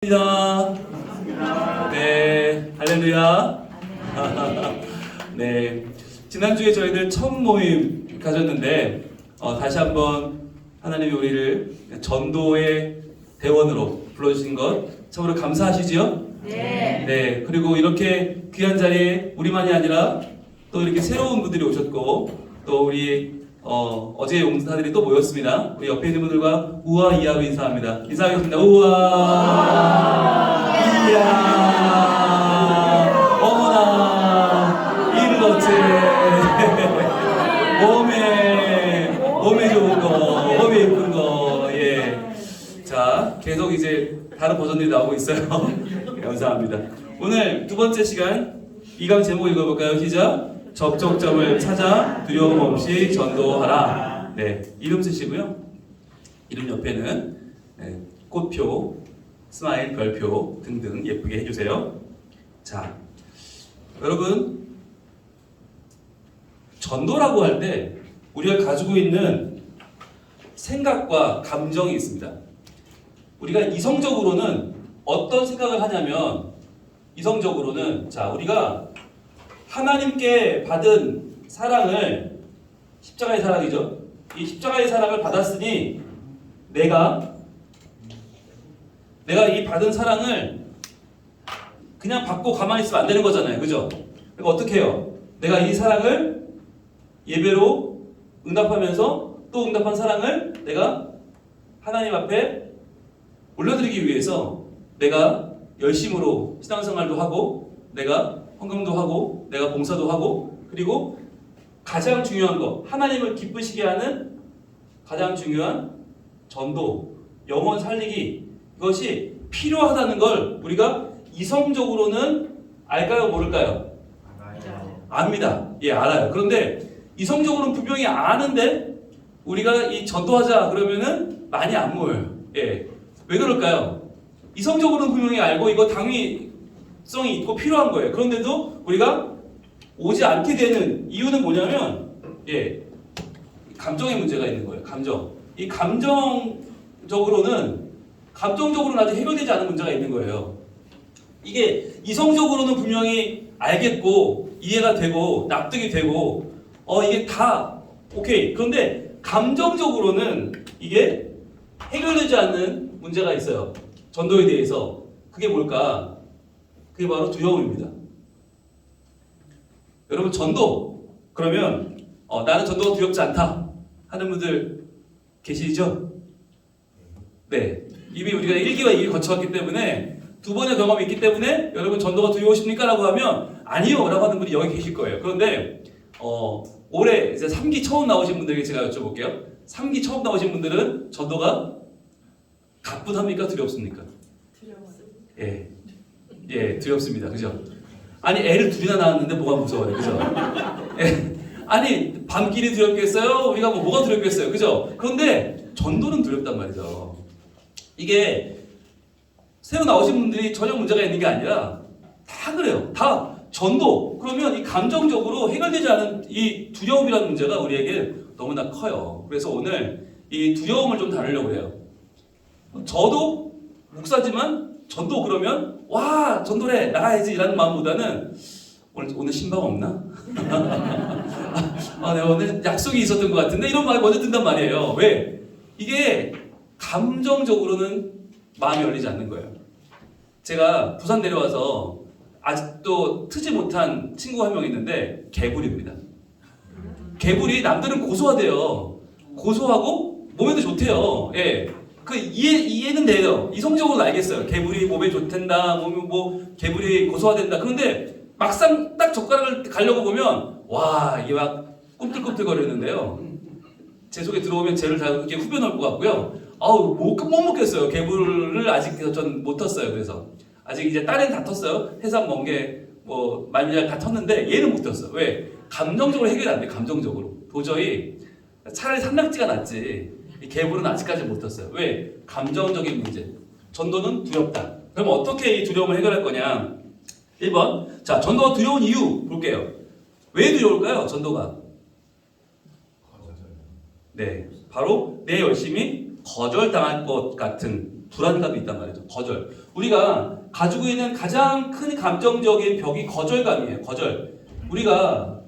반갑습니다. 네, 할렐루야. 네, 지난주에 저희들 첫 모임 가졌는데 다시 한번 하나님이 우리를 전도의 대원으로 불러주신 것 참으로 감사하시지요? 네. 네, 그리고 이렇게 귀한 자리에 우리만이 아니라 또 이렇게 새로운 분들이 오셨고 또 우리 어제 용사들이 또 모였습니다. 우리 옆에 있는 분들과 우와 이하로 인사합니다. 인사하겠습니다. 우와 이야 어머나 일러체 몸에 좋은 거 몸에 예쁜 거 예. 자 계속 이제 다른 버전들이 나오고 있어요. 감사합니다. 오늘 두 번째 시간 2강 제목 읽어볼까요? 시작. 접촉점을 찾아 두려움 없이 전도하라. 네, 이름 쓰시고요. 이름 옆에는 꽃표, 스마일, 별표 등등 예쁘게 해주세요. 자, 여러분 전도라고 할 때 우리가 가지고 있는 생각과 감정이 있습니다. 우리가 이성적으로는 어떤 생각을 하냐면 이성적으로는 자 우리가 하나님께 받은 사랑을 십자가의 사랑이죠. 이 십자가의 사랑을 받았으니 내가 이 받은 사랑을 그냥 받고 가만히 있으면 안 되는 거잖아요. 그죠? 그러니까 어떻게 해요? 내가 이 사랑을 예배로 응답하면서 또 응답한 사랑을 내가 하나님 앞에 올려드리기 위해서 내가 열심으로 신앙생활도 하고 내가 헌금도 하고 내가 봉사도 하고 그리고 가장 중요한 거 하나님을 기쁘시게 하는 가장 중요한 전도 영혼 살리기 이것이 필요하다는 걸 우리가 이성적으로는 알까요 모를까요? 압니다. 예 알아요. 그런데 이성적으로는 분명히 아는데 우리가 이 전도하자 그러면은 많이 안 모여요. 예. 왜 그럴까요? 이성적으로는 분명히 알고 이거 당위성이 있고 필요한 거예요. 그런데도 우리가 오지 않게 되는 이유는 뭐냐면 예, 감정의 문제가 있는 거예요. 감정. 이 감정적으로는 아직 해결되지 않은 문제가 있는 거예요. 이게 이성적으로는 분명히 알겠고 이해가 되고 납득이 되고 이게 다 오케이. 그런데 감정적으로는 이게 해결되지 않는 문제가 있어요. 전도에 대해서. 그게 뭘까? 그게 바로 두려움입니다. 여러분 전도 그러면 나는 전도가 두렵지 않다 하는 분들 계시죠? 네. 이미 우리가 1기와 2기 거쳐왔기 때문에 두 번의 경험이 있기 때문에 여러분 전도가 두려우십니까? 라고 하면 아니요 라고 하는 분이 여기 계실 거예요. 그런데 올해 이제 3기 처음 나오신 분들에게 제가 여쭤볼게요. 3기 처음 나오신 분들은 전도가 가뿐합니까? 두렵습니까? 두려워요. 예, 두렵습니다. 그죠? 아니, 애를 둘이나 낳았는데 뭐가 무서워요. 그죠? 예. 아니, 밤길이 두렵겠어요? 우리가 뭐가 두렵겠어요? 그죠? 그런데 전도는 두렵단 말이죠. 이게 새로 나오신 분들이 전혀 문제가 있는 게 아니라 다 그래요. 다 전도. 그러면 이 감정적으로 해결되지 않은 이 두려움이라는 문제가 우리에게 너무나 커요. 그래서 오늘 이 두려움을 좀 다루려고 해요. 저도 목사지만 전도 그러면 와 전도래 나가야지 라는 마음보다는 오늘 신방 없나? 내가 오늘 약속이 있었던 것 같은데 이런 말이 먼저 든단 말이에요. 왜? 이게 감정적으로는 마음이 열리지 않는 거예요. 제가 부산 내려와서 아직도 트지 못한 친구가 한 명 있는데 개불입니다. 개불이 남들은 고소하대요. 고소하고 몸에도 좋대요. 예. 그 이해는 돼요. 이성적으로는 알겠어요. 개불이 몸에 좋댄다, 개불이 고소화된다. 그런데 막상 딱 젓가락을 가려고 보면 와 이게 막 꿈틀꿈틀거리는데요. 제 속에 들어오면 쟤를 다 이렇게 후벼 넣을 것 같고요. 못 먹겠어요. 개불을 아직 전 못 텄어요. 그래서 아직 이제 딸은 다 텄어요. 해삼 멍게 말미잘 다 텄는데 얘는 못 텄어. 왜? 감정적으로 해결이 안 돼. 감정적으로 도저히 차라리 산낙지가 낫지. 이 개불은 아직까지 못 텄어요. 왜? 감정적인 문제. 전도는 두렵다. 그럼 어떻게 이 두려움을 해결할 거냐? 1번. 자, 전도가 두려운 이유 볼게요. 왜 두려울까요? 전도가. 네, 바로 내 열심이 거절당할 것 같은 불안감이 있단 말이죠. 거절. 우리가 가지고 있는 가장 큰 감정적인 벽이 거절감이에요. 거절. 우리가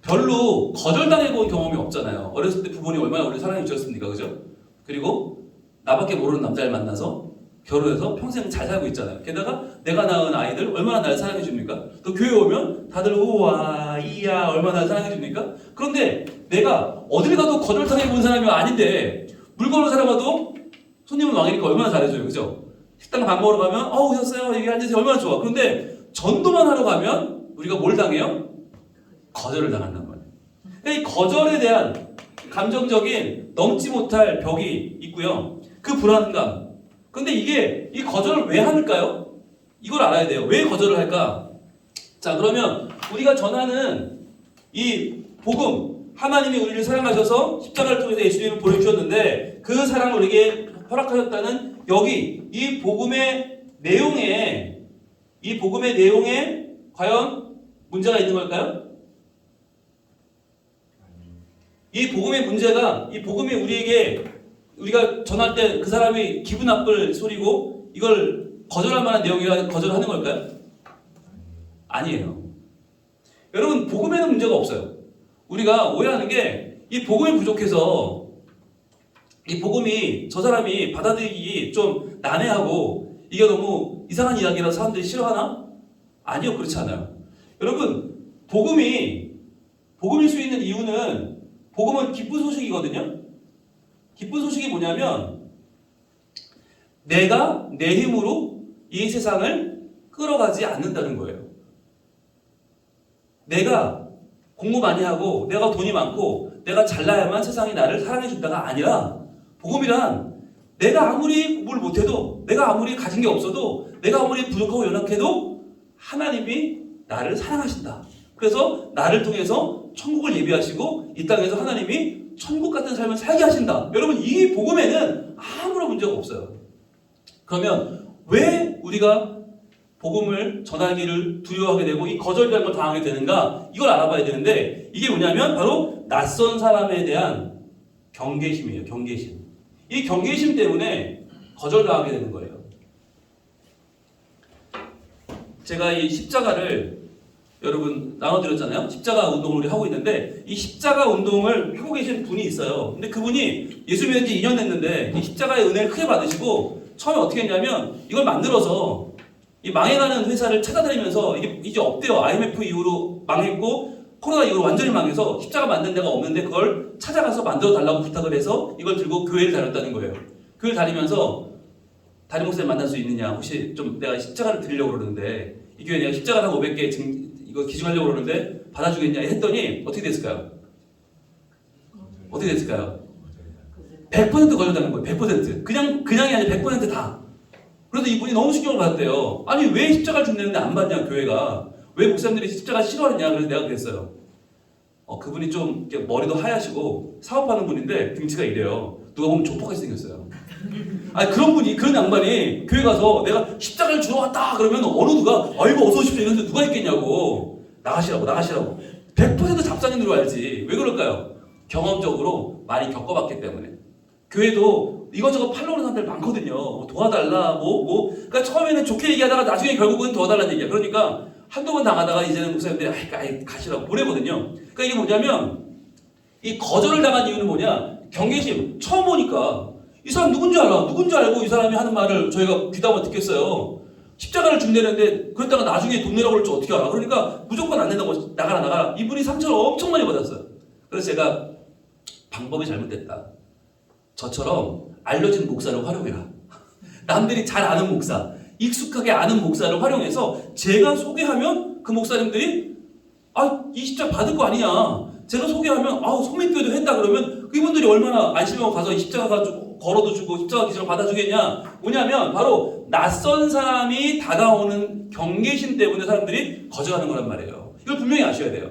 별로 거절당해본 경험이 없잖아요. 어렸을 때 부모님 얼마나 우리 사랑해 주셨습니까? 그죠? 그리고 나밖에 모르는 남자를 만나서 결혼해서 평생 잘 살고 있잖아요. 게다가 내가 낳은 아이들 얼마나 나를 사랑해 줍니까? 또 교회 오면 다들 우와 이야 얼마나 나를 사랑해 줍니까? 그런데 내가 어딜 가도 거절당해 본 사람이 아닌데 물건을 사러 가도 손님은 왕이니까 얼마나 잘해줘요. 그죠? 식당 밥 먹으러 가면 오셨어요? 여기 앉으세요. 얼마나 좋아. 그런데 전도만 하러 가면 우리가 뭘 당해요? 거절을 당한단 말이에요. 그러니까 이 거절에 대한 감정적인 넘지 못할 벽이 있고요. 그 불안감. 근데 이게 이 거절을 왜 할까요? 이걸 알아야 돼요. 왜 거절을 할까? 자, 그러면 우리가 전하는 이 복음, 하나님이 우리를 사랑하셔서 십자가를 통해서 예수님을 보내주셨는데 그 사랑을 우리에게 허락하셨다는 여기 이 복음의 내용에 과연 문제가 있는 걸까요? 이 복음의 문제가 이 복음이 우리가 전할 때 그 사람이 기분 나쁠 소리고 이걸 거절할 만한 내용이라 거절하는 걸까요? 아니에요. 여러분 복음에는 문제가 없어요. 우리가 오해하는 게 이 복음이 부족해서 이 복음이 저 사람이 받아들이기 좀 난해하고 이게 너무 이상한 이야기라서 사람들이 싫어하나? 아니요, 그렇지 않아요. 여러분 복음일 수 있는 이유는 복음은 기쁜 소식이거든요. 기쁜 소식이 뭐냐면 내가 내 힘으로 이 세상을 끌어가지 않는다는 거예요. 내가 공부 많이 하고 내가 돈이 많고 내가 잘나야만 세상이 나를 사랑해 준다가 아니라 복음이란 내가 아무리 공부를 못해도 내가 아무리 가진 게 없어도 내가 아무리 부족하고 연약해도 하나님이 나를 사랑하신다. 그래서 나를 통해서 천국을 예비하시고 이 땅에서 하나님이 천국 같은 삶을 살게 하신다. 여러분 이 복음에는 아무런 문제가 없어요. 그러면 왜 우리가 복음을 전하기를 두려워하게 되고 이 거절이라는 걸 당하게 되는가? 이걸 알아봐야 되는데 이게 뭐냐면 바로 낯선 사람에 대한 경계심이에요. 경계심. 이 경계심 때문에 거절당하게 되는 거예요. 제가 이 십자가를 여러분 나눠드렸잖아요. 십자가 운동을 우리 하고 있는데 이 십자가 운동을 하고 계신 분이 있어요. 근데 그분이 예수 믿은 지 2년 됐는데 이 십자가의 은혜를 크게 받으시고 처음에 어떻게 했냐면 이걸 만들어서 이 망해가는 회사를 찾아다니면서 이게 이제 없대요. IMF 이후로 망했고 코로나 이후로 완전히 망해서 십자가 만든 데가 없는데 그걸 찾아가서 만들어 달라고 부탁을 해서 이걸 들고 교회를 다녔다는 거예요. 교회를 다니면서 다른 목사님 만날 수 있느냐, 혹시 좀 내가 십자가를 드리려고 그러는데 이 교회 내가 십자가 한 500개 이거 기증하려고 그러는데 받아주겠냐 했더니 어떻게 됐을까요? 어떻게 됐을까요? 100% 거절당한 거예요. 100%. 그냥이 아니라 100% 다. 그래서 이분이 너무 신경을 받았대요. 아니 왜 십자가를 준다는데 안 받냐 교회가. 왜 목사님들이 십자가 싫어하느냐. 그래서 내가 그랬어요. 그분이 좀 머리도 하얗시고 사업하는 분인데 등치가 이래요. 누가 보면 조폭같이 생겼어요. 아니 그런 양반이 교회 가서 내가 십자가를 주러 왔다 그러면 어느 누가 아이고 어서 오십시오 이런데 누가 있겠냐고. 나가시라고 100% 잡상인 줄 알지. 왜 그럴까요? 경험적으로 많이 겪어봤기 때문에. 교회도 이것저것 팔로우 하는 사람들 많거든요. 도와달라 그러니까 처음에는 좋게 얘기하다가 나중에 결국은 도와달라는 얘기야. 그러니까 한두 번 당하다가 이제는 목사님들이 아이 가시라고 보내거든요. 그러니까 이게 뭐냐면 이 거절을 당한 이유는 뭐냐? 경계심. 처음 보니까 이 사람 누군지 알아. 누군지 알고 이 사람이 하는 말을 저희가 귀담아 듣겠어요. 십자가를 준다는데 그랬다가 나중에 돈 내라고 그럴지 어떻게 알아. 그러니까 무조건 안 된다고 나가라. 이분이 상처를 엄청 많이 받았어요. 그래서 제가 방법이 잘못됐다. 저처럼 알려진 목사를 활용해라. 남들이 잘 아는 목사, 익숙하게 아는 목사를 활용해서 제가 소개하면 그 목사님들이 이 십자가 받을 거 아니냐. 제가 소개하면 소민교회도 했다 그러면 이분들이 얼마나 안심하고 가서 이 십자가 가지고 걸어도 주고 십자가 기준을 받아주겠냐. 뭐냐면 바로 낯선 사람이 다가오는 경계심 때문에 사람들이 거절하는 거란 말이에요. 이걸 분명히 아셔야 돼요.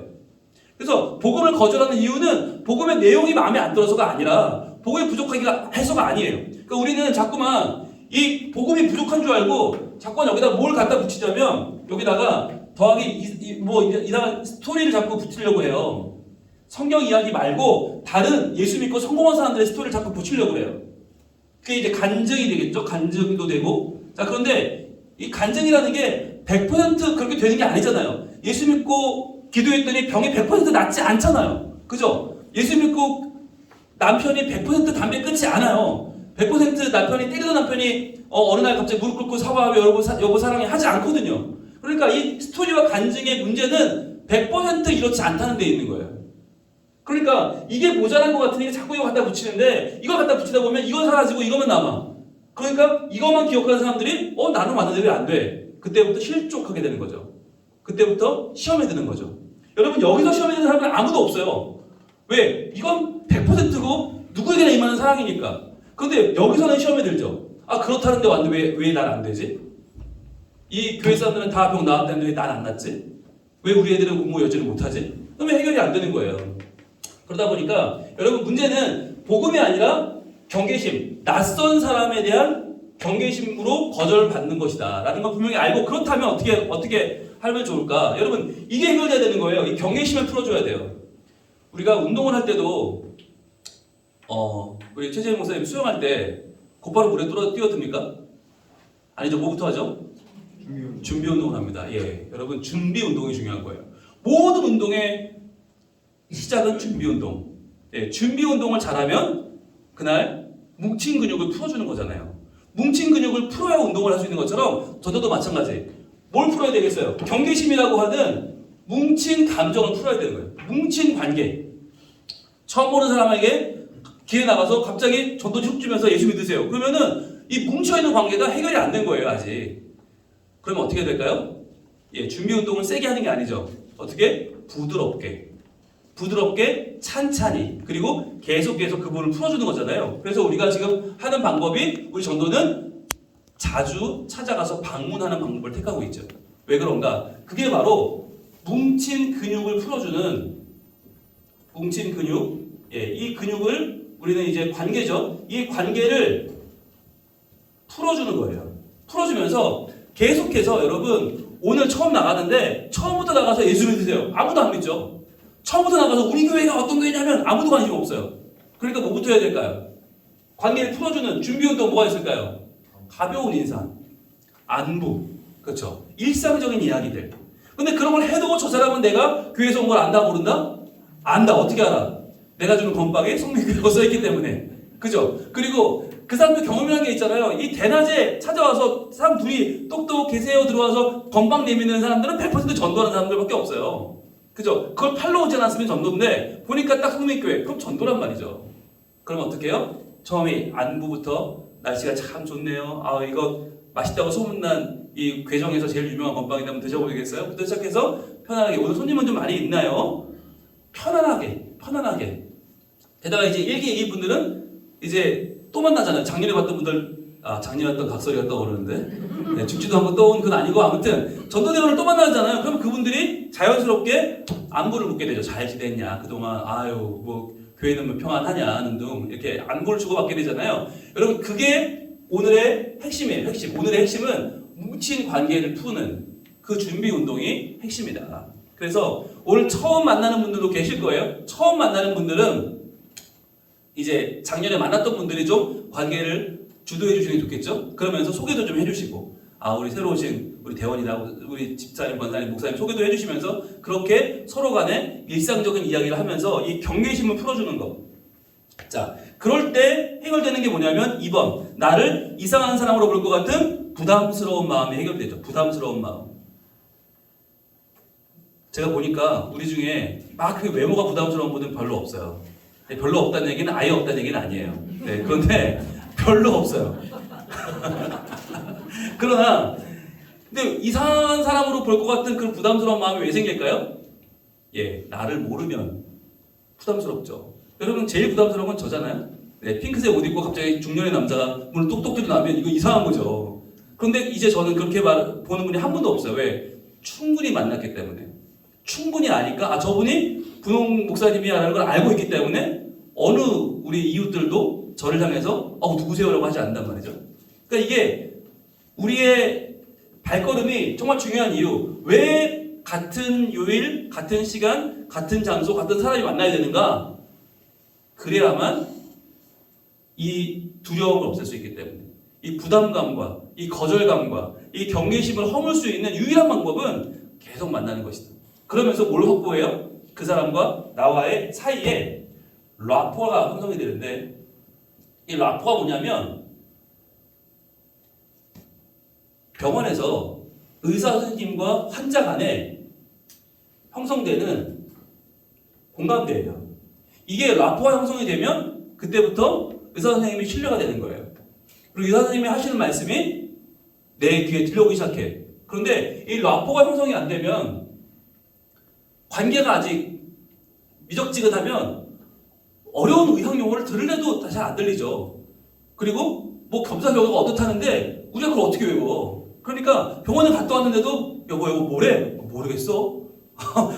그래서 복음을 거절하는 이유는 복음의 내용이 마음에 안 들어서가 아니라 복음이 부족하기가 해서가 아니에요. 그러니까 우리는 자꾸만 이 복음이 부족한 줄 알고 자꾸만 여기다 뭘 갖다 붙이자면 여기다가 더하기 이상한 스토리를 자꾸 붙이려고 해요. 성경 이야기 말고 다른 예수 믿고 성공한 사람들의 스토리를 자꾸 붙이려고 해요. 그게 이제 간증이 되겠죠. 간증도 되고. 자, 그런데 이 간증이라는 게 100% 그렇게 되는 게 아니잖아요. 예수 믿고 기도했더니 병이 100% 낫지 않잖아요. 그죠? 예수 믿고 남편이 100% 담배 끊지 않아요. 100% 남편이 때리던 남편이 어느 날 갑자기 무릎 꿇고 사과하며 여보 사랑해 하지 않거든요. 그러니까 이 스토리와 간증의 문제는 100% 이렇지 않다는 데 있는 거예요. 그러니까 이게 모자란 것 같으니 자꾸 이거 갖다 붙이는데 이걸 갖다 붙이다 보면 이건 사라지고 이것만 남아. 그러니까 이것만 기억하는 사람들이 나는 왔는데 왜 안 돼? 그때부터 실족하게 되는 거죠. 그때부터 시험에 드는 거죠. 여러분 여기서 시험에 드는 사람은 아무도 없어요. 왜? 이건 100%고 누구에게나 임하는 사랑이니까. 그런데 여기서는 시험에 들죠. 아 그렇다는데 왔는데 왜 난 안 되지? 이 교회 사람들은 다 병 나았다는데 왜 난 안 낫지? 왜 우리 애들은 공부 여전히 못하지? 그러면 해결이 안 되는 거예요. 그러다 보니까 여러분 문제는 복음이 아니라 경계심, 낯선 사람에 대한 경계심으로 거절받는 것이다 라는 걸 분명히 알고 그렇다면 어떻게 하면 좋을까? 여러분 이게 해결돼야 되는 거예요. 이 경계심을 풀어줘야 돼요. 우리가 운동을 할 때도 우리 최재형 목사님 수영할 때 곧바로 물에 뛰어듭니까? 아니죠. 뭐부터 하죠? 준비 운동을 합니다. 예, 여러분 준비 운동이 중요한 거예요. 모든 운동의 시작은 준비 운동. 예, 준비 운동을 잘하면 그날 뭉친 근육을 풀어주는 거잖아요. 뭉친 근육을 풀어야 운동을 할 수 있는 것처럼 저도 마찬가지. 뭘 풀어야 되겠어요? 경계심이라고 하는 뭉친 감정을 풀어야 되는 거예요. 뭉친 관계. 처음 보는 사람에게 길에 나가서 갑자기 전도지 훅 주면서 예수 믿으세요. 그러면은 이 뭉쳐있는 관계가 해결이 안 된 거예요, 아직. 그러면 어떻게 될까요? 예, 준비 운동을 세게 하는 게 아니죠. 어떻게? 부드럽게 찬찬히 그리고 계속 그 부분을 풀어주는 거잖아요. 그래서 우리가 지금 하는 방법이 우리 전도는 자주 찾아가서 방문하는 방법을 택하고 있죠. 왜 그런가? 그게 바로 뭉친 근육을 풀어주는 뭉친 근육. 예, 이 근육을 우리는 이제 관계죠. 이 관계를 풀어주는 거예요. 풀어주면서 계속해서 여러분 오늘 처음 나가는데 처음부터 나가서 예수 믿으세요. 아무도 안 믿죠. 처음부터 나가서 우리 교회가 어떤 교회냐면 아무도 관심 없어요. 그러니까 뭐부터 해야 될까요? 관계를 풀어주는 준비운동 뭐가 있을까요? 가벼운 인사, 안부, 그렇죠? 일상적인 이야기들. 근데 그런 걸 해도 저 사람은 내가 교회에서 온 걸 안다 모른다? 안다. 어떻게 알아? 내가 주는 건빵에 성민교회가 써있기 때문에. 그죠? 그리고 그 사람도 경험이라는 게 있잖아요. 이 대낮에 찾아와서 사람 둘이 똑똑 계세요 들어와서 건빵 내미는 사람들은 100% 전도하는 사람들밖에 없어요. 그죠? 그걸 팔로 오지 않았으면 전도인데 보니까 딱 성민교회. 그럼 전도란 말이죠. 그럼 어떻게 해요? 처음에 안부부터 날씨가 참 좋네요. 아 이거 맛있다고 소문난 이 괴정에서 제일 유명한 건빵인데 한번 드셔보시겠어요? 부터 시작해서 편안하게. 오늘 손님은 좀 많이 있나요? 편안하게. 게다가 이제 일기 분들은 이제 또 만나잖아요. 작년에 봤던 분들, 작년에 봤던 각설이가 떠오르는데, 네, 죽지도 않고 떠온 건 아니고, 아무튼, 전도대원을 또 만나잖아요. 그럼 그분들이 자연스럽게 안부를 묻게 되죠. 잘 지냈냐? 그동안, 교회는 뭐 평안하냐? 등, 이렇게 안부를 주고받게 되잖아요. 여러분, 그게 오늘의 핵심이에요. 오늘의 핵심은 뭉친 관계를 푸는 그 준비 운동이 핵심이다. 그래서 오늘 처음 만나는 분들도 계실 거예요. 처음 만나는 분들은 이제 작년에 만났던 분들이 좀 관계를 주도해 주시는 게 좋겠죠? 그러면서 소개도 좀 해주시고, 우리 새로 오신 우리 대원이라고, 우리 집사님, 권사님, 목사님 소개도 해주시면서 그렇게 서로 간에 일상적인 이야기를 하면서 이 경계심을 풀어주는 거. 자, 그럴 때 해결되는 게 뭐냐면 2번. 나를 이상한 사람으로 볼 것 같은 부담스러운 마음이 해결되죠. 부담스러운 마음. 제가 보니까 우리 중에 막 그 외모가 부담스러운 분은 별로 없어요. 별로 없다는 얘기는 아예 없다는 얘기는 아니에요. 네, 그런데 별로 없어요. 그러나 근데 이상한 사람으로 볼 것 같은 그런 부담스러운 마음이 왜 생길까요? 예, 나를 모르면 부담스럽죠. 여러분 제일 부담스러운 건 저잖아요. 네, 핑크색 옷 입고 갑자기 중년의 남자가 문을 똑똑 뚫고 나면 이거 이상한 거죠. 그런데 이제 저는 그렇게 보는 분이 한 분도 없어요. 왜? 충분히 만났기 때문에. 충분히 아니까 저분이 분홍 목사님이라는 걸 알고 있기 때문에 어느 우리 이웃들도 저를 향해서 누구세요라고 하지 않는단 말이죠. 그러니까 이게 우리의 발걸음이 정말 중요한 이유. 왜 같은 요일, 같은 시간, 같은 장소, 같은 사람이 만나야 되는가? 그래야만 이 두려움을 없앨 수 있기 때문에 이 부담감과 이 거절감과 이 경계심을 허물 수 있는 유일한 방법은 계속 만나는 것이다. 그러면서 뭘 확보해요? 그 사람과 나와의 사이에 라포가 형성이 되는데 이 라포가 뭐냐면 병원에서 의사 선생님과 환자 간에 형성되는 공감대예요. 이게 라포가 형성이 되면 그때부터 의사 선생님이 신뢰가 되는 거예요. 그리고 의사 선생님이 하시는 말씀이 내 귀에 들려오기 시작해. 그런데 이 라포가 형성이 안 되면 관계가 아직 미적지근하면 어려운 의학 용어를 들으려도 잘 안 들리죠. 그리고 뭐 검사 결과가 어떻다는데 우리가 그걸 어떻게 외워? 그러니까 병원에 갔다 왔는데도 여보 뭐래? 모르겠어.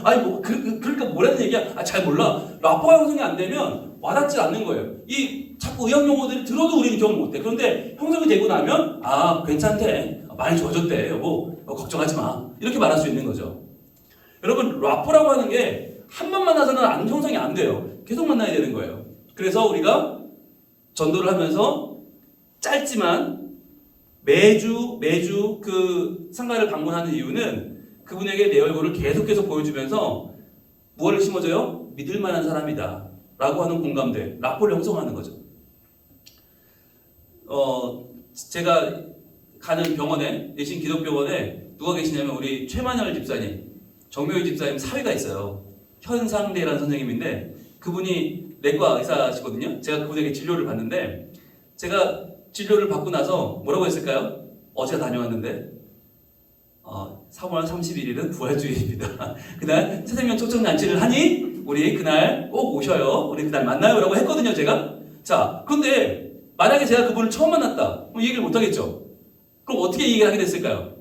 아니 그러니까 뭐라는 얘기야? 잘 몰라. 라포가 형성이 안 되면 와닿지 않는 거예요. 이 자꾸 의학 용어들이 들어도 우리는 기억을 못해. 그런데 형성이 되고 나면 괜찮대. 많이 좋아졌대. 여보 걱정하지 마. 이렇게 말할 수 있는 거죠. 여러분 라포라고 하는 게 한 번 만나서는 안 형성이 안 돼요. 계속 만나야 되는 거예요. 그래서 우리가 전도를 하면서 짧지만 매주 그 상가를 방문하는 이유는 그분에게 내 얼굴을 계속 보여주면서 무엇을 심어줘요? 믿을 만한 사람이다 라고 하는 공감대, 라포를 형성하는 거죠. 제가 가는 병원에, 내신 기독병원에 누가 계시냐면 우리 최만열 집사님, 정묘희 집사님 사위가 있어요. 현상대라는 선생님인데 그분이 내과 의사시거든요. 제가 그분에게 진료를 받는데 제가 진료를 받고 나서 뭐라고 했을까요? 어제 다녀왔는데 3월 31일은 부활주일입니다. 그날 새생명 초청잔치를 하니 우리 그날 꼭 오셔요. 우리 그날 만나요 라고 했거든요 제가. 자 그런데 만약에 제가 그분을 처음 만났다 그럼 이 얘기를 못하겠죠. 그럼 어떻게 얘기를 하게 됐을까요?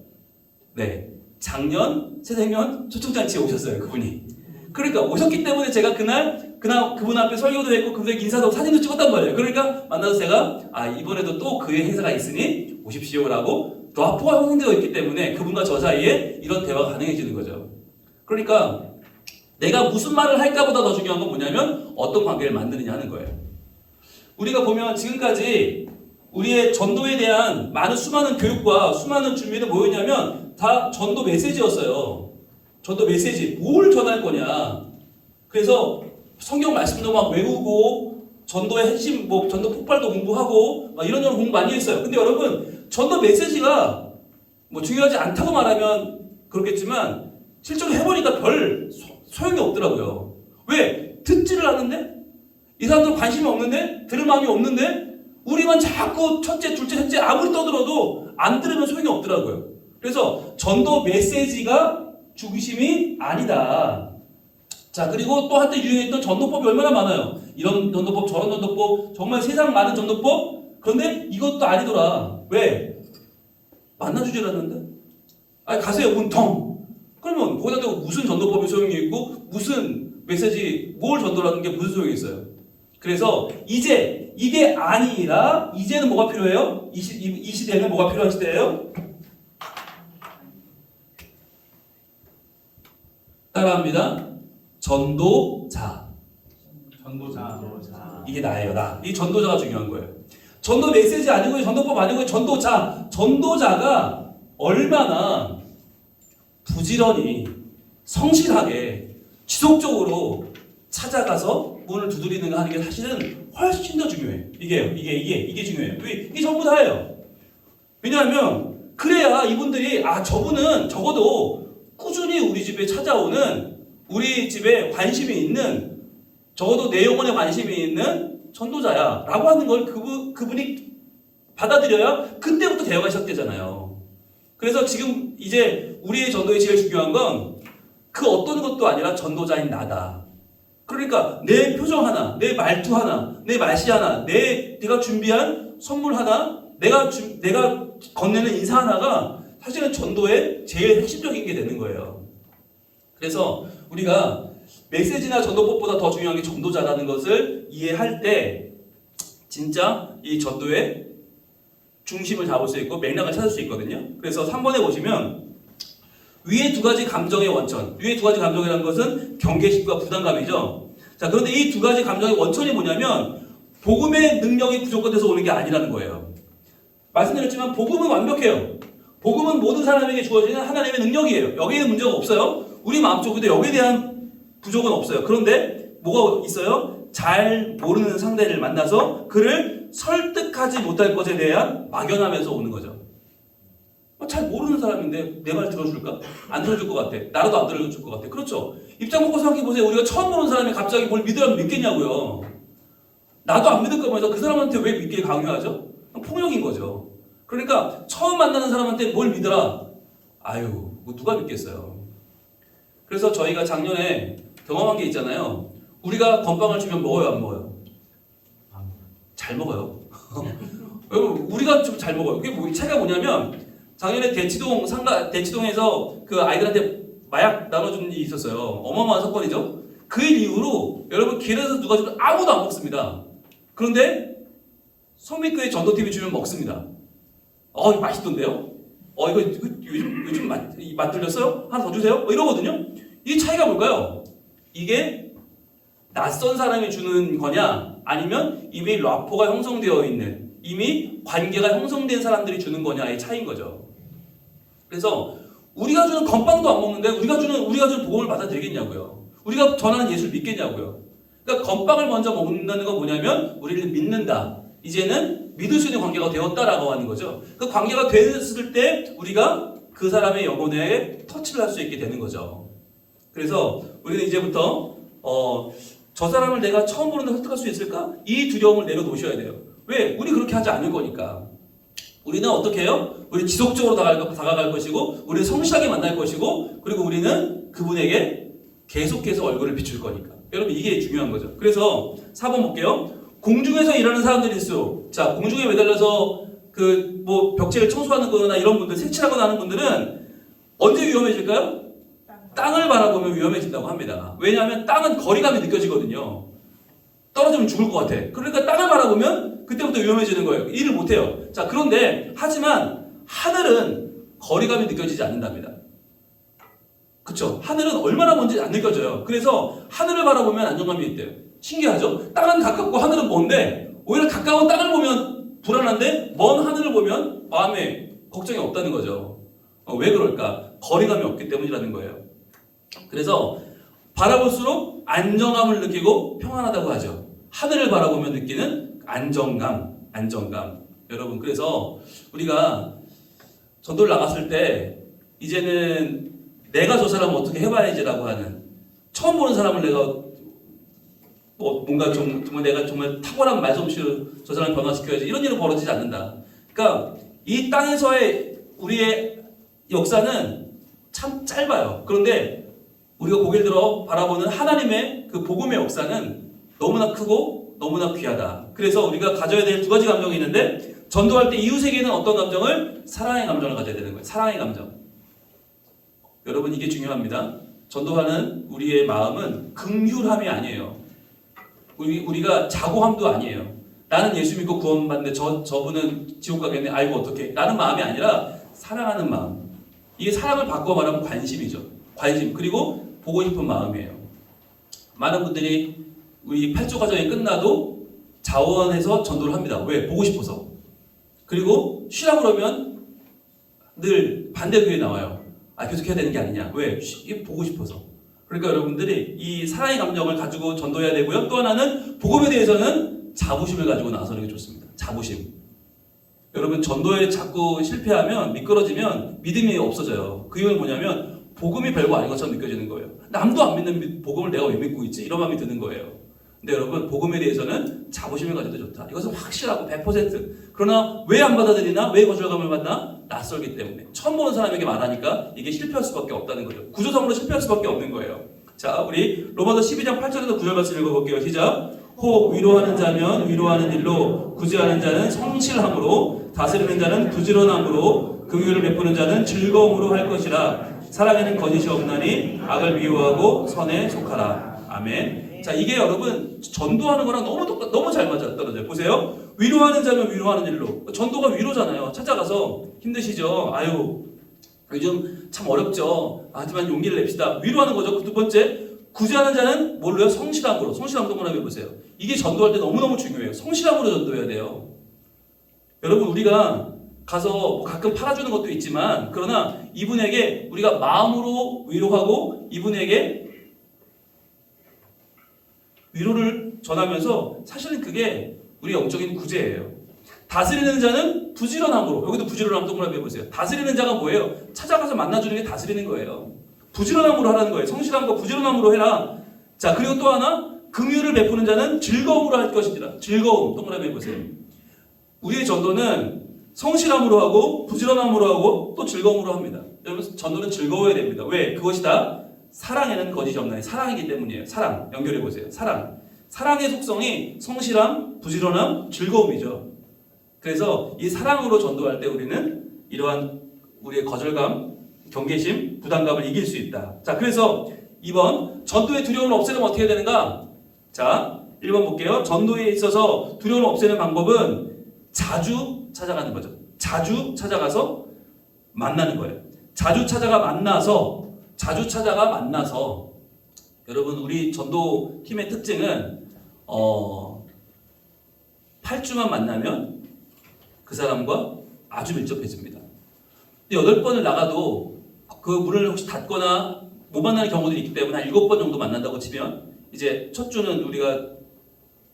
네, 작년 새생명 초청잔치에 오셨어요 그분이. 그러니까 오셨기 때문에 제가 그날 그분 앞에 설교도 했고 그분에게 인사도 하고 사진도 찍었단 말이에요. 그러니까 만나서 제가 이번에도 또 그의 행사가 있으니 오십시오라고 라포가 형성되어 있기 때문에 그분과 저 사이에 이런 대화가 가능해지는 거죠. 그러니까 내가 무슨 말을 할까보다 더 중요한 건 뭐냐면 어떤 관계를 만드느냐 하는 거예요. 우리가 보면 지금까지 우리의 전도에 대한 수많은 교육과 수많은 준비는 뭐였냐면 다 전도 메시지였어요. 전도 메시지, 뭘 전할 거냐. 그래서 성경 말씀도 막 외우고 전도의 핵심, 전도 폭발도 공부하고 막 이런저런 공부 많이 했어요. 근데 여러분 전도 메시지가 중요하지 않다고 말하면 그렇겠지만 실제로 해보니까 별 소용이 없더라고요. 왜? 듣지를 않는데? 이 사람들 관심이 없는데? 들을 마음이 없는데? 우리만 자꾸 첫째, 둘째, 셋째 아무리 떠들어도 안 들으면 소용이 없더라고요. 그래서 전도 메시지가 중심이 아니다. 자, 그리고 또 한때 유행했던 전도법이 얼마나 많아요. 이런 전도법, 저런 전도법, 정말 세상 많은 전도법. 그런데 이것도 아니더라. 왜? 만나주질 않는데? 가세요, 문텅. 그러면 거기다 대고 무슨 전도법이 소용이 있고 무슨 메시지, 뭘 전도라는 게 무슨 소용이 있어요. 그래서 이제 이게 아니라 이제는 뭐가 필요해요? 이 시대는 뭐가 필요한 시대예요? 따라합니다. 전도자. 이게 나예요, 나. 이 전도자가 중요한 거예요. 전도 메시지 아니고 전도법 아니고 전도자. 전도자가 얼마나 부지런히 성실하게 지속적으로 찾아가서 문을 두드리는가 하는 게 사실은 훨씬 더 중요해요. 이게 중요해요. 이게 전부 다예요. 왜냐하면 그래야 이분들이 저분은 적어도 꾸준히 우리 집에 찾아오는, 우리 집에 관심이 있는, 적어도 내 영혼에 관심이 있는 전도자야 라고 하는 걸 그분이 받아들여야 그때부터 대화가 시작되잖아요. 그래서 지금 이제 우리의 전도에 제일 중요한 건 그 어떤 것도 아니라 전도자인 나다. 그러니까 내 표정 하나, 내 말투 하나, 내 말씨 하나, 내가 준비한 선물 하나, 내가 건네는 인사 하나가 사실은 전도의 제일 핵심적인 게 되는 거예요. 그래서 우리가 메시지나 전도법보다 더 중요한 게 전도자라는 것을 이해할 때 진짜 이 전도의 중심을 잡을 수 있고 맥락을 찾을 수 있거든요. 그래서 3번에 보시면 위의 두 가지 감정의 원천, 위의 두 가지 감정이라는 것은 경계심과 부담감이죠. 자, 그런데 이 두 가지 감정의 원천이 뭐냐면 복음의 능력이 부족해서 오는 게 아니라는 거예요. 말씀드렸지만 복음은 완벽해요. 복음은 모든 사람에게 주어지는 하나님의 능력이에요. 여기에는 문제가 없어요. 우리 마음속에도 여기에 대한 부족은 없어요. 그런데 뭐가 있어요? 잘 모르는 상대를 만나서 그를 설득하지 못할 것에 대한 막연함에서 오는 거죠. 잘 모르는 사람인데 내 말 들어줄까? 안 들어줄 것 같아. 나라도 안 들어줄 것 같아. 그렇죠? 입장 바꿔 생각해보세요. 우리가 처음 보는 사람이 갑자기 뭘 믿으라면 믿겠냐고요. 나도 안 믿을 거면서 그 사람한테 왜 믿길 강요하죠? 폭력인 거죠. 그러니까 처음 만나는 사람한테 뭘 믿으라? 아유, 뭐 누가 믿겠어요. 그래서 저희가 작년에 경험한 게 있잖아요. 우리가 건빵을 주면 먹어요, 안 먹어요? 잘 먹어요. 우리가 좀 잘 먹어요. 그게 뭐 차이가 뭐냐면 작년에 대치동에서 그 아이들한테 마약 나눠준 일이 있었어요. 어마어마한 사건이죠. 그 일 이후로 여러분 길에서 누가 주면 아무도 안 먹습니다. 그런데 성민교회 전도팀이 주면 먹습니다. 이거 맛있던데요? 이거 요즘 맛 들렸어요? 하나 더 주세요? 이러거든요. 이 차이가 뭘까요? 이게 낯선 사람이 주는 거냐, 아니면 이미 라포가 형성되어 있는, 이미 관계가 형성된 사람들이 주는 거냐의 차이인 거죠. 그래서 우리가 주는 건빵도 안 먹는데 우리가 주는 복음을 받아들이겠냐고요. 우리가 전하는 예수를 믿겠냐고요. 그러니까 건빵을 먼저 먹는다는 건 뭐냐면 우리를 믿는다. 이제는 믿을 수 있는 관계가 되었다라고 하는 거죠. 그 관계가 됐을 때 우리가 그 사람의 영혼에 터치를 할 수 있게 되는 거죠. 그래서 우리는 이제부터 저 사람을 내가 처음 보는데 설득할 수 있을까? 이 두려움을 내려놓으셔야 돼요. 왜? 우리 그렇게 하지 않을 거니까. 우리는 어떻게 해요? 우리 지속적으로 다가갈 것이고, 우리는 성실하게 만날 것이고, 그리고 우리는 그분에게 계속해서 얼굴을 비출 거니까. 여러분, 이게 중요한 거죠. 그래서 4번 볼게요. 공중에서 일하는 사람들일수록, 자, 공중에 매달려서 벽체를 청소하는 거나 이런 분들, 색칠하거나 하는 분들은 언제 위험해질까요? 땅을 바라보면 위험해진다고 합니다. 왜냐하면 땅은 거리감이 느껴지거든요. 떨어지면 죽을 것 같아. 그러니까 땅을 바라보면 그때부터 위험해지는 거예요. 일을 못해요. 자, 그런데 하지만 하늘은 거리감이 느껴지지 않는답니다. 그쵸? 하늘은 얼마나 먼지 안 느껴져요. 그래서 하늘을 바라보면 안정감이 있대요. 신기하죠? 땅은 가깝고 하늘은 먼데 오히려 가까운 땅을 보면 불안한데 먼 하늘을 보면 마음에 걱정이 없다는 거죠. 왜 그럴까? 거리감이 없기 때문이라는 거예요. 그래서 바라볼수록 안정감을 느끼고 평안하다고 하죠. 하늘을 바라보면 느끼는 안정감. 여러분, 그래서 우리가 전도를 나갔을 때 이제는 내가 저 사람을 어떻게 해봐야지라고 하는, 처음 보는 사람을 내가 뭔가 정말 내가 정말 탁월한 말솜씨로 저 사람을 변화시켜야지, 이런 일은 벌어지지 않는다. 그러니까 이 땅에서의 우리의 역사는 참 짧아요. 그런데 우리가 고개를 들어 바라보는 하나님의 그 복음의 역사는 너무나 크고 너무나 귀하다. 그래서 우리가 가져야 될 두 가지 감정이 있는데, 전도할 때 이웃에게는 어떤 감정을? 사랑의 감정을 가져야 되는 거예요. 사랑의 감정. 여러분, 이게 중요합니다. 전도하는 우리의 마음은 긍휼함이 아니에요. 우리가 자고함도 아니에요. 나는 예수 믿고 구원받는데 저분은 지옥 가겠네. 아이고 어떡해. 라는 마음이 아니라 사랑하는 마음. 이게 사랑을 바꿔 말하면 관심이죠. 관심. 그리고 보고 싶은 마음이에요. 많은 분들이 우리 8조 과정이 끝나도 자원해서 전도를 합니다. 왜? 보고 싶어서. 그리고 쉬라 그러면 늘 반대교에 나와요. 계속 해야 되는 게 아니냐. 왜? 이게 보고 싶어서. 그러니까 여러분들이 이 사랑의 감정을 가지고 전도해야 되고요. 또 하나는 복음에 대해서는 자부심을 가지고 나서는 게 좋습니다. 자부심. 여러분, 전도에 자꾸 실패하면, 미끄러지면 믿음이 없어져요. 그 이유는 뭐냐면 복음이 별거 아닌 것처럼 느껴지는 거예요. 남도 안 믿는 복음을 내가 왜 믿고 있지? 이런 마음이 드는 거예요. 근데 여러분, 복음에 대해서는 자부심을 가져도 좋다. 이것은 확실하고 100%. 그러나 왜 안 받아들이나? 왜 거절감을 받나? 낯설기 때문에. 처음 보는 사람에게 말하니까 이게 실패할 수밖에 없다는 거죠. 구조상으로 실패할 수밖에 없는 거예요. 자, 우리 로마서 12장 8절에서 9절 말씀 읽어볼게요. 시작. 혹 위로하는 자면 위로하는 일로, 구제하는 자는 성실함으로, 다스리는 자는 부지런함으로, 긍휼을 베푸는 자는 즐거움으로 할 것이라. 사랑에는 거짓이 없나니 악을 미워하고 선에 속하라. 아멘. 자, 이게 여러분 전도하는 거랑 너무 잘 맞아떨어져요. 보세요. 위로하는 자면 위로하는 일로. 전도가 위로잖아요. 찾아가서 힘드시죠? 아유, 요즘 참 어렵죠. 하지만 용기를 냅시다. 위로하는 거죠. 두 번째, 구제하는 자는 뭘로요? 성실함으로. 성실함도 한번 해보세요. 이게 전도할 때 너무너무 중요해요. 성실함으로 전도해야 돼요. 여러분 우리가 가서 뭐 가끔 팔아주는 것도 있지만 그러나 이분에게 우리가 마음으로 위로하고 이분에게 위로를 전하면서 사실은 그게 우리 영적인 구제예요. 다스리는 자는 부지런함으로, 여기도 부지런함 동그라미 해보세요. 다스리는 자가 뭐예요? 찾아가서 만나주는 게 다스리는 거예요. 부지런함으로 하라는 거예요. 성실함과 부지런함으로 해라. 자, 그리고 또 하나, 긍휼을 베푸는 자는 즐거움으로 할 것입니다. 즐거움 동그라미 해보세요. 우리의 전도는 성실함으로 하고 부지런함으로 하고 또 즐거움으로 합니다. 여러분 전도는 즐거워야 됩니다. 왜? 그것이 다 사랑에는 거짓이 없나니 사랑이기 때문이에요. 사랑 연결해 보세요. 사랑의 속성이 성실함, 부지런함, 즐거움이죠. 그래서 이 사랑으로 전도할 때 우리는 이러한 우리의 거절감, 경계심, 부담감을 이길 수 있다. 자, 그래서 2번 전도의 두려움을 없애려면 어떻게 되는가? 자, 1번 볼게요. 전도에 있어서 두려움을 없애는 방법은 자주 찾아가는 거죠. 자주 찾아가서 만나는 거예요. 자주 찾아가 만나서 여러분 우리 전도 팀의 특징은 8주만 만나면 그 사람과 아주 밀접해집니다. 8번을 나가도 그 문을 혹시 닫거나 못 만나는 경우들이 있기 때문에 한 7번 정도 만난다고 치면 이제 첫 주는 우리가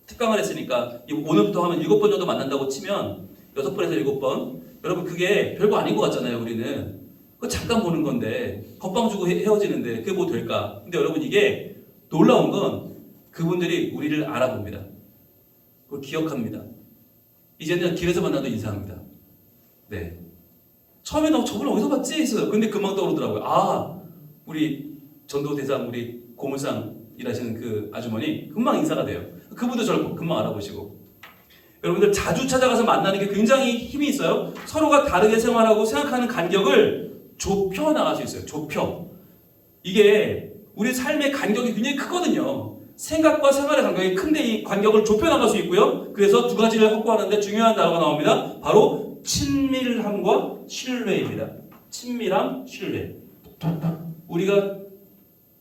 특강을 했으니까 오늘부터 하면 7번 정도 만난다고 치면 6번에서 7번 여러분 그게 별거 아닌 것 같잖아요. 우리는 그거 잠깐 보는 건데 겁방 주고 헤어지는데 그게 뭐 될까? 근데 여러분 이게 놀라운 건 그분들이 우리를 알아봅니다. 그걸 기억합니다. 이제는 길에서 만나도 인사합니다. 네. 처음에 너 저번에 어디서 봤지? 했어요. 근데 금방 떠오르더라고요. 아, 우리 전도대상 우리 고물상 일하시는 그 아주머니 금방 인사가 돼요. 그분도 저를 금방 알아보시고. 여러분들 자주 찾아가서 만나는 게 굉장히 힘이 있어요. 서로가 다르게 생활하고 생각하는 간격을 좁혀 나갈 수 있어요. 좁혀. 이게 우리 삶의 간격이 굉장히 크거든요. 생각과 생활의 간격이 큰데 이 간격을 좁혀 나갈 수 있고요. 그래서 두 가지를 확보하는데 중요한 단어가 나옵니다. 바로 친밀함과 신뢰입니다. 친밀함, 신뢰. 우리가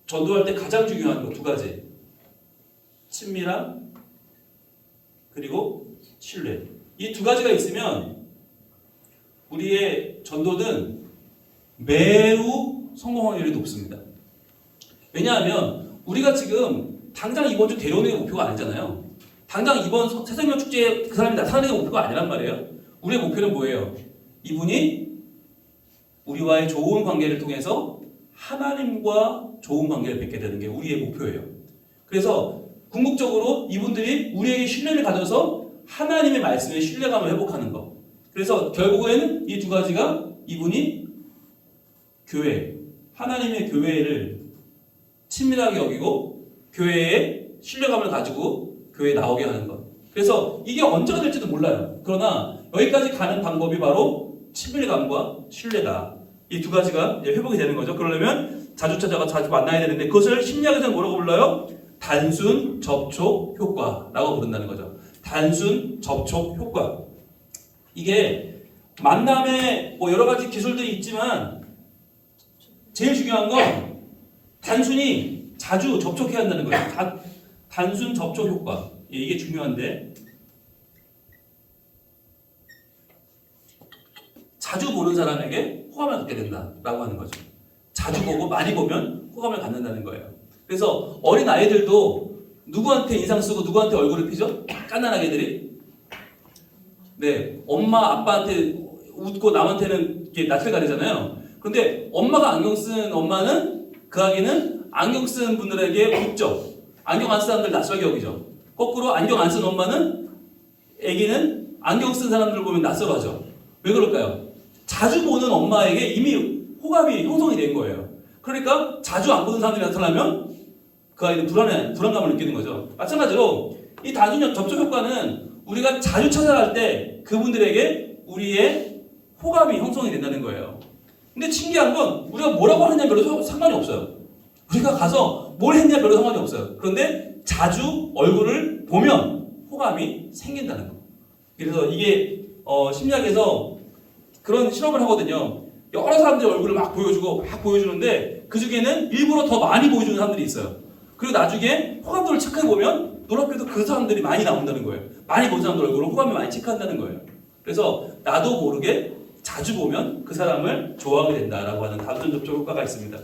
전도할 때 가장 중요한 거 두 가지. 친밀함 그리고 신뢰. 이 두 가지가 있으면 우리의 전도는 매우 성공 확률이 높습니다. 왜냐하면 우리가 지금 당장 이번 주 데려오는 게 목표가 아니잖아요. 당장 이번 새생명 축제에 그 사람이 나타나는 게 목표가 아니란 말이에요. 우리의 목표는 뭐예요? 이분이 우리와의 좋은 관계를 통해서 하나님과 좋은 관계를 맺게 되는 게 우리의 목표예요. 그래서 궁극적으로 이분들이 우리에게 신뢰를 가져서 하나님의 말씀에 신뢰감을 회복하는 것. 그래서 결국에는 이 두 가지가 이분이 교회, 하나님의 교회를 친밀하게 여기고 교회에 신뢰감을 가지고 교회에 나오게 하는 것. 그래서 이게 언제가 될지도 몰라요. 그러나 여기까지 가는 방법이 바로 친밀감과 신뢰다. 이 두 가지가 이제 회복이 되는 거죠. 그러려면 자주 찾아가 자주 만나야 되는데 그것을 심리학에서는 뭐라고 불러요? 단순 접촉 효과라고 부른다는 거죠. 단순 접촉 효과. 이게 만남에 뭐 여러 가지 기술들이 있지만 제일 중요한 건 단순히 자주 접촉해야 한다는 거예요. 단순 접촉 효과. 이게 중요한데 자주 보는 사람에게 호감을 갖게 된다라고 하는 거죠. 자주 보고 많이 보면 호감을 갖는다는 거예요. 그래서 어린 아이들도 누구한테 인상 쓰고 누구한테 얼굴을 피죠? 깐난아기들이. 네, 엄마 아빠한테 웃고 남한테는 이렇게 낯을 가리잖아요. 그런데 엄마가 안경 쓴 엄마는 그 아기는 안경 쓴 분들에게 웃죠. 안경 안 쓴 사람들 낯설게 여기죠. 거꾸로 안경 안 쓴 엄마는 아기는 안경 쓴 사람들 보면 낯설어하죠. 왜 그럴까요? 자주 보는 엄마에게 이미 호감이 형성이 된 거예요. 그러니까 자주 안 보는 사람들이 나타나면 그 아이는 불안감을 느끼는 거죠. 마찬가지로 이 단순 접촉 효과는 우리가 자주 찾아갈 때 그분들에게 우리의 호감이 형성이 된다는 거예요. 근데 신기한 건 우리가 뭐라고 하느냐 별로 상관이 없어요. 우리가 가서 뭘 했냐 별로 상관이 없어요. 그런데 자주 얼굴을 보면 호감이 생긴다는 거. 그래서 이게 심리학에서 그런 실험을 하거든요. 여러 사람들의 얼굴을 막 보여주는데 그 중에는 일부러 더 많이 보여주는 사람들이 있어요. 그리고 나중에 호감도를 체크해보면 놀랍게도 그 사람들이 많이 나온다는 거예요. 많이 본 사람들 얼굴을 호감을 많이 체크한다는 거예요. 그래서 나도 모르게 자주 보면 그 사람을 좋아하게 된다라고 하는 단순 접촉 효과가 있습니다.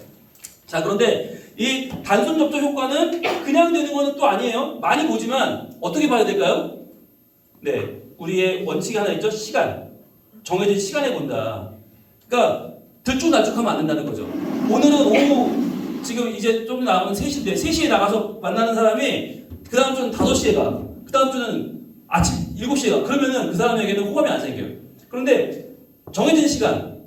자, 그런데 이 단순 접촉 효과는 그냥 되는 거는 또 아니에요. 많이 보지만 어떻게 봐야 될까요? 네, 우리의 원칙이 하나 있죠. 시간. 정해진 시간에 본다. 그러니까 들쭉날쭉하면 안 된다는 거죠. 오늘은 오후 지금 이제 좀 남은 3시인데 3시에 나가서 만나는 사람이 그 다음 주는 5시에 가. 그 다음 주는 아침 7시에 가. 그러면은 그 사람에게는 호감이 안 생겨요. 그런데 정해진 시간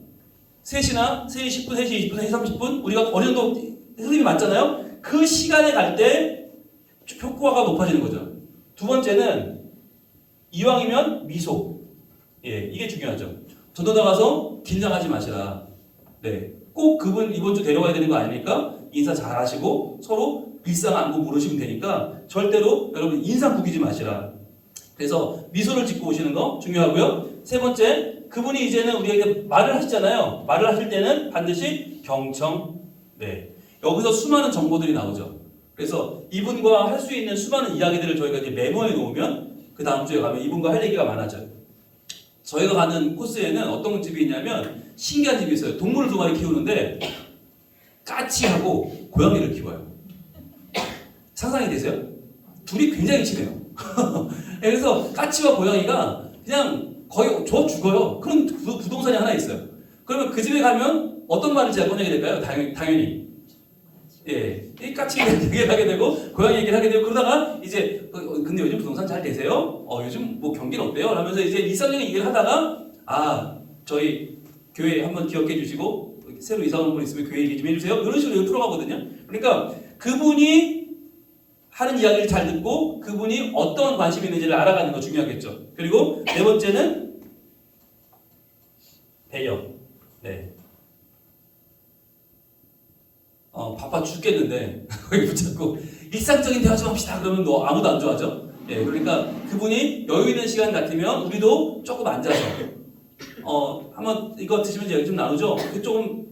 3시나 3시 10분, 3시 20분, 3시 30분 우리가 어느 정도 흐름이 맞잖아요. 그 시간에 갈 때 효과가 높아지는 거죠. 두 번째는 이왕이면 미소. 예, 이게 중요하죠. 전도 나가서 긴장하지 마시라. 네, 꼭 그분 이번 주 데려가야 되는 거 아닙니까? 인사 잘 하시고 서로 일상 안부 물으시면 되니까 절대로 여러분 인상 구기지 마시라. 그래서 미소를 짓고 오시는 거 중요하고요. 세 번째, 그분이 이제는 우리에게 말을 하시잖아요. 말을 하실 때는 반드시 경청. 네, 여기서 수많은 정보들이 나오죠. 그래서 이분과 할 수 있는 수많은 이야기들을 저희가 이제 메모해 놓으면 그 다음 주에 가면 이분과 할 얘기가 많아져요. 저희가 가는 코스에는 어떤 집이 있냐면 신기한 집이 있어요. 동물을 2마리 키우는데 까치하고 고양이를 키워요. 상상이 되세요? 둘이 굉장히 친해요. 그래서 까치와 고양이가 그냥 거의 저 죽어요. 그런 부동산이 하나 있어요. 그러면 그 집에 가면 어떤 말을 제가 꺼내게 될까요? 당연히. 예, 이 까치 얘기를 하게 되고 고양이 얘기를 하게 되고 그러다가 이제 근데 요즘 부동산 잘 되세요? 요즘 뭐 경기는 어때요? 하면서 이제 일상적인 얘기를 하다가 저희 교회 한번 기억해 주시고 새로 이사 오는 분 있으면 교회 얘기 좀 해주세요. 이런 식으로 풀어가거든요. 그러니까 그분이 하는 이야기를 잘 듣고 그분이 어떤 관심이 있는지를 알아가는 거 중요하겠죠. 그리고 네 번째는 배려. 네. 바빠 죽겠는데 거기 붙잡고 일상적인 대화 좀 합시다. 그러면 너 아무도 안 좋아하죠? 예, 그러니까 그분이 여유 있는 시간 같으면 우리도 조금 앉아서 한번 이거 드시면서 얘기 좀 나누죠. 조금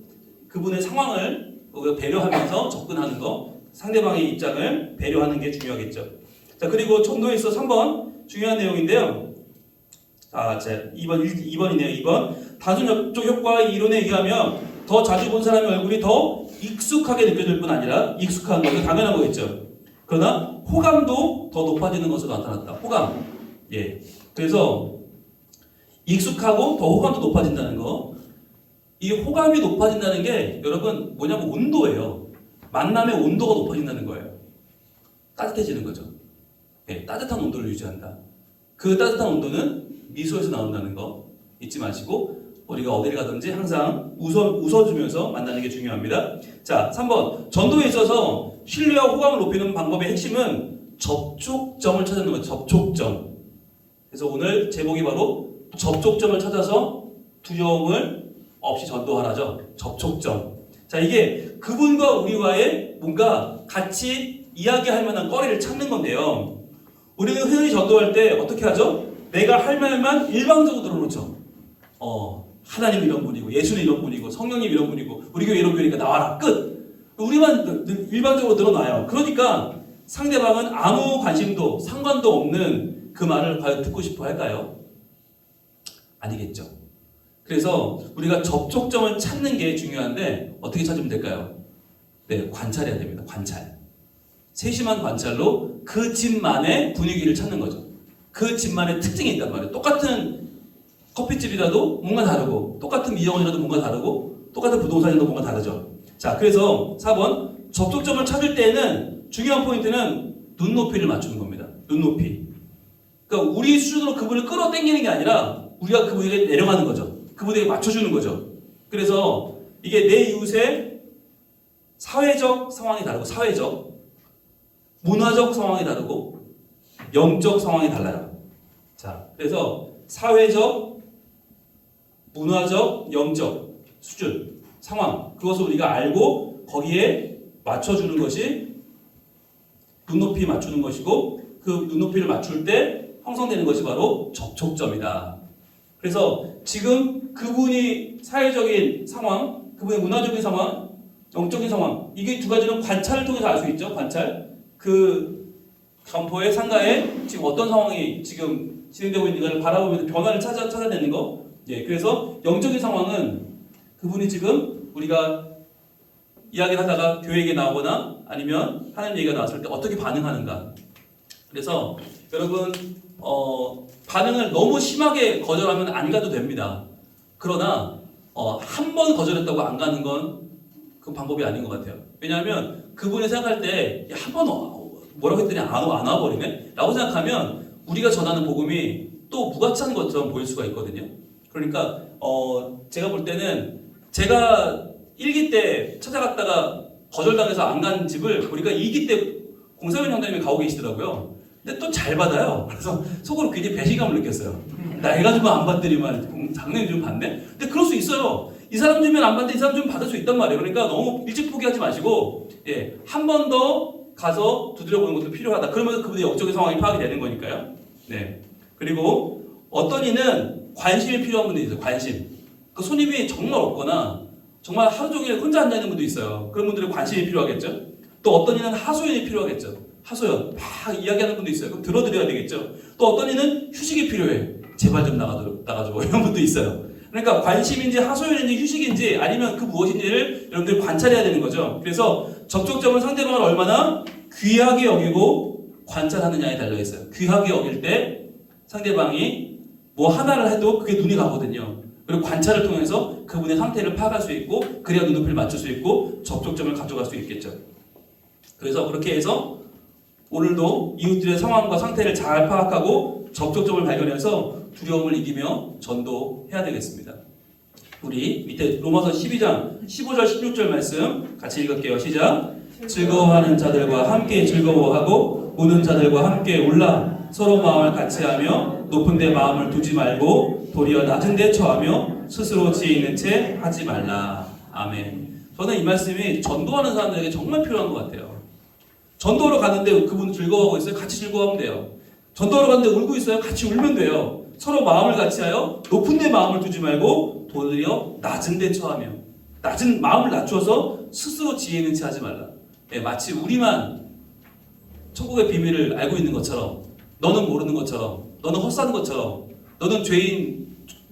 그분의 상황을 배려하면서 접근하는 거, 상대방의 입장을 배려하는 게 중요하겠죠. 자, 그리고 전도에 있어 3번 중요한 내용인데요. 자, 2번이네요. 2번. 단순 접촉 효과의 이론에 의하면 더 자주 본 사람의 얼굴이 더 익숙하게 느껴질 뿐 아니라 익숙한 거, 이거 당연한 거겠죠. 그러나 호감도 더 높아지는 것으로 나타났다. 호감. 예. 그래서 익숙하고 더 호감도 높아진다는 거. 이 호감이 높아진다는 게 여러분 뭐냐면 온도예요. 만남의 온도가 높아진다는 거예요. 따뜻해지는 거죠. 예, 따뜻한 온도를 유지한다. 그 따뜻한 온도는 미소에서 나온다는 거 잊지 마시고 우리가 어디를 가든지 항상 웃어주면서 만나는 게 중요합니다. 자, 3번. 전도에 있어서 신뢰와 호감을 높이는 방법의 핵심은 접촉점을 찾는 거예요. 접촉점. 그래서 오늘 제목이 바로 접촉점을 찾아서 두려움을 없이 전도하라죠. 접촉점. 자, 이게 그분과 우리와의 뭔가 같이 이야기할 만한 거리를 찾는 건데요. 우리는 흔히 전도할 때 어떻게 하죠? 내가 할 말만 일방적으로 들어놓죠. 하나님 이런 분이고 예수는 이런 분이고 성령님 이런 분이고 우리 교회 이런 교회니까 나와라 끝. 우리만 일반적으로 늘어나요. 그러니까 상대방은 아무 관심도 상관도 없는 그 말을 과연 듣고 싶어 할까요? 아니겠죠. 그래서 우리가 접촉점을 찾는 게 중요한데 어떻게 찾으면 될까요? 네, 관찰해야 됩니다. 관찰. 세심한 관찰로 그 집만의 분위기를 찾는 거죠. 그 집만의 특징이 있단 말이에요. 똑같은 커피집이라도 뭔가 다르고 똑같은 미용원이라도 뭔가 다르고 똑같은 부동산이라도 뭔가 다르죠. 자, 그래서 4번 접촉점을 찾을 때에는 중요한 포인트는 눈높이를 맞추는 겁니다. 눈높이. 그러니까 우리 수준으로 그분을 끌어당기는 게 아니라 우리가 그분에게 내려가는 거죠. 그분에게 맞춰주는 거죠. 그래서 이게 내 이웃의 사회적 상황이 다르고 사회적, 문화적 상황이 다르고 영적 상황이 달라요. 자, 그래서 사회적, 문화적, 영적 수준, 상황 그것을 우리가 알고 거기에 맞춰주는 것이 눈높이 맞추는 것이고 그 눈높이를 맞출 때 형성되는 것이 바로 접촉점이다. 그래서 지금 그분이 사회적인 상황, 그분의 문화적인 상황, 영적인 상황 이게 두 가지는 관찰을 통해서 알 수 있죠. 관찰. 그 점포의 상가에 지금 어떤 상황이 지금 진행되고 있는가를 바라보면서 변화를 찾아내는 거. 예, 그래서 영적인 상황은 그분이 지금 우리가 이야기를 하다가 교회 얘기 나오거나 아니면 하나님 얘기가 나왔을 때 어떻게 반응하는가. 그래서 여러분 반응을 너무 심하게 거절하면 안 가도 됩니다. 그러나 한 번 거절했다고 안 가는 건 그 방법이 아닌 것 같아요. 왜냐하면 그분이 생각할 때 한 번 뭐라고 했더니 안 와버리네? 라고 생각하면 우리가 전하는 복음이 또 무가치한 것처럼 보일 수가 있거든요. 그러니까 제가 볼 때는 제가 1기 때 찾아갔다가 거절당해서 안 간 집을 우리가 2기 때 공사원 형님이 가고 계시더라고요. 근데 또 잘 받아요. 그래서 속으로 굉장히 배신감을 느꼈어요. 나 해가지고 안 받더니만 장난이 좀 받네? 근데 그럴 수 있어요. 이 사람 주면 안 받는데 이 사람 주면 받을 수 있단 말이에요. 그러니까 너무 일찍 포기하지 마시고 한 번 더 가서 두드려보는 것도 필요하다. 그러면서 그분의 영적인 상황이 파악이 되는 거니까요. 네. 그리고 어떤 이는 관심이 필요한 분들이 있어요. 관심. 그 손님이 정말 없거나 정말 하루 종일 혼자 앉아있는 분도 있어요. 그런 분들은 관심이 필요하겠죠. 또 어떤 이는 하소연이 필요하겠죠. 하소연. 막 이야기하는 분도 있어요. 그럼 들어드려야 되겠죠. 또 어떤 이는 휴식이 필요해. 제발 좀 나가줘. 이런 분도 있어요. 그러니까 관심인지 하소연인지 휴식인지 아니면 그 무엇인지를 여러분들이 관찰해야 되는 거죠. 그래서 접촉점은 상대방을 얼마나 귀하게 여기고 관찰하느냐에 달려있어요. 귀하게 여길 때 상대방이 뭐 하나를 해도 그게 눈이 가거든요. 그리고 관찰을 통해서 그분의 상태를 파악할 수 있고 그래야 눈높이를 맞출 수 있고 접촉점을 가져갈 수 있겠죠. 그래서 그렇게 해서 오늘도 이웃들의 상황과 상태를 잘 파악하고 접촉점을 발견해서 두려움을 이기며 전도해야 되겠습니다. 우리 밑에 로마서 12장 15절 16절 말씀 같이 읽을게요. 시작. 즐거워하는 자들과 함께 즐거워하고 우는 자들과 함께 울라. 서로 마음을 같이하며 높은 데 마음을 두지 말고 도리어 낮은 데 처하며 스스로 지혜 있는 채 하지 말라. 아멘. 저는 이 말씀이 전도하는 사람들에게 정말 필요한 것 같아요. 전도하러 갔는데 그분 즐거워하고 있어요. 같이 즐거워하면 돼요. 전도하러 갔는데 울고 있어요. 같이 울면 돼요. 서로 마음을 같이하여 높은 데 마음을 두지 말고 도리어 낮은 데 처하며 낮은 마음을 낮춰서 스스로 지혜 있는 채 하지 말라. 마치 우리만 천국의 비밀을 알고 있는 것처럼 너는 모르는 것처럼 너는 헛사는 것처럼 너는 죄인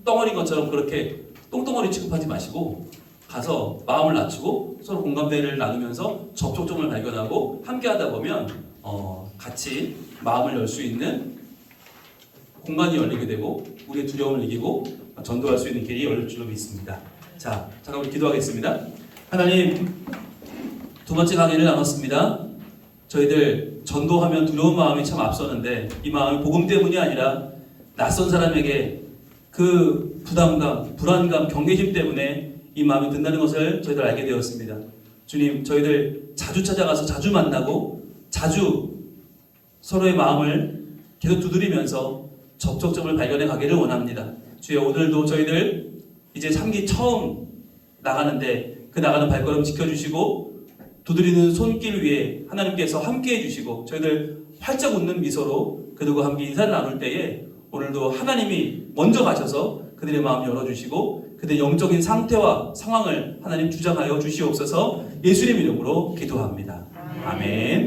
덩어리인 것처럼 그렇게 똥덩어리 취급하지 마시고 가서 마음을 낮추고 서로 공감대를 나누면서 접촉점을 발견하고 함께 하다 보면 같이 마음을 열 수 있는 공간이 열리게 되고 우리의 두려움을 이기고 전도할 수 있는 길이 열릴 줄로 믿습니다. 자, 잠깐 우리 기도하겠습니다. 하나님, 두 번째 강의를 나눴습니다. 저희들 전도하면 두려운 마음이 참 앞서는데 이 마음이 복음 때문이 아니라 낯선 사람에게 그 부담감, 불안감, 경계심 때문에 이 마음이 든다는 것을 저희들 알게 되었습니다. 주님, 저희들 자주 찾아가서 자주 만나고 자주 서로의 마음을 계속 두드리면서 접촉점을 발견해 가기를 원합니다. 주여, 오늘도 저희들 이제 3기 처음 나가는데 그 나가는 발걸음 지켜주시고 두드리는 손길 위에 하나님께서 함께 해주시고 저희들 활짝 웃는 미소로 그들과 함께 인사를 나눌 때에 오늘도 하나님이 먼저 가셔서 그들의 마음 열어주시고 그들의 영적인 상태와 상황을 하나님 주장하여 주시옵소서. 예수님 이름으로 기도합니다. 아멘.